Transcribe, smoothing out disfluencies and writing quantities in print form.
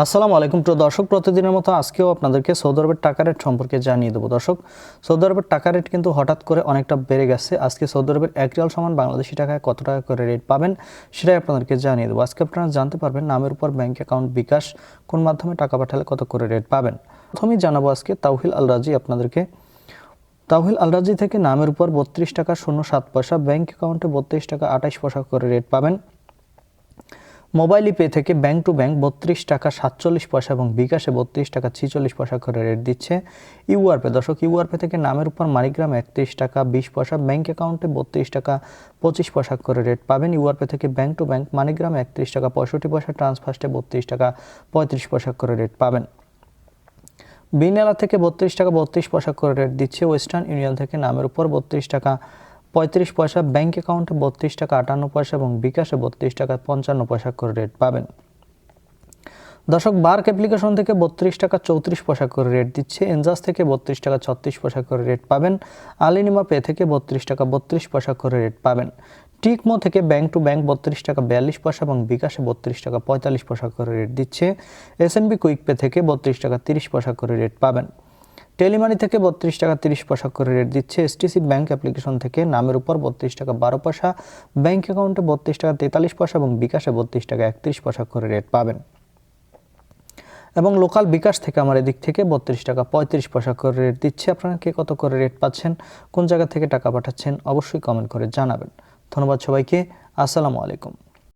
আসসালামু আলাইকুম প্রিয় দর্শক, প্রতিদিনের মতো আজকেও আপনাদেরকে সৌদি আরবের টাকা রেট সম্পর্কে জানিয়ে দেবো। দর্শক, সৌদি আরবের টাকা রেট কিন্তু হঠাৎ করে অনেকটা বেড়ে গেছে। আজকে সৌদি আরবের 1 রিয়াল সমান বাংলাদেশি টাকায় কত টাকা করে রেট পাবেন সেটাই আপনাদেরকে জানিয়ে দেবো। আজকে আপনারা জানতে পারবেন নামের উপর ব্যাংক অ্যাকাউন্ট, বিকাশ কোন মাধ্যমে টাকা পাঠালে কত করে রেট পাবেন। প্রথমেই জানাবো আজকে তাওহিল আল রাজি আপনাদেরকে। তাওহিল আল রাজি থেকে নামের উপর 32 টাকা 07 পয়সা, ব্যাংক অ্যাকাউন্টে 32 টাকা 28 পয়সা করে রেট পাবেন। মোবাইল পে থেকে ব্যাংক টু ব্যাংক 32 টাকা 47 পয়সা এবং বিকাশে 32 টাকা 46 পয়সা করে রেট দিচ্ছে ইউআরপে। দর্শক, ইউআরপে থেকে নামের উপর মানিগ্রাম 31 টাকা 20 পয়সা, ব্যাংক অ্যাকাউন্টে 32 টাকা 25 পয়সা করে রেট পাবেন। ইউআরপে থেকে ব্যাংক টু ব্যাংক মানিগ্রাম 31 টাকা 65 পয়সা, ট্রান্সফার্স্টে 32 টাকা 35 পয়সা করে রেট পাবেন। বিনালা থেকে 32 টাকা 32 পয়সা করে রেট দিচ্ছে ওয়েস্টার্ন ইউনিয়ন থেকে নামের উপর 32 টাকা 35 পয়সা, ব্যাংক অ্যাকাউন্টে 32 টাকা 58 পয়সা এবং বিকাশে 32 টাকা 55 পয়সা করে রেট পাবেন। দর্শক, বার্ক অ্যাপ্লিকেশন থেকে 32 টাকা 34 পয়সা করে রেট দিচ্ছে। এনজাস থেকে 32 টাকা 36 পয়সা করে রেট পাবেন। আলিনিমা পে থেকে 32 টাকা 32 পয়সা করে রেট পাবেন। টিকমো থেকে ব্যাংক টু ব্যাংক 32 টাকা 42 পয়সা এবং বিকাশে 32 টাকা 45 পয়সা করে রেট দিচ্ছে। এসএনবি কুইক পে থেকে 32 টাকা 30 পয়সা করে রেট পাবেন। টেলিমানি থেকে 32 টাকা 30 পয়সা করে রেট দিচ্ছে। এসটিসি ব্যাংক অ্যাপ্লিকেশন থেকে নামের উপর 32 টাকা 12 পয়সা, ব্যাংক অ্যাকাউন্টে 32 টাকা 43 পয়সা এবং বিকাশে 32 টাকা 31 পয়সা করে রেট পাবেন। এবং লোকাল বিকাশ থেকে আমার এদিক থেকে 32 টাকা 35 পয়সা করে রেট দিচ্ছে। আপনারা কে কত করে রেট পাচ্ছেন, কোন জায়গা থেকে টাকা পাঠাচ্ছেন অবশ্যই কমেন্ট করে জানাবেন। ধন্যবাদ সবাইকে। আসসালামু আলাইকুম।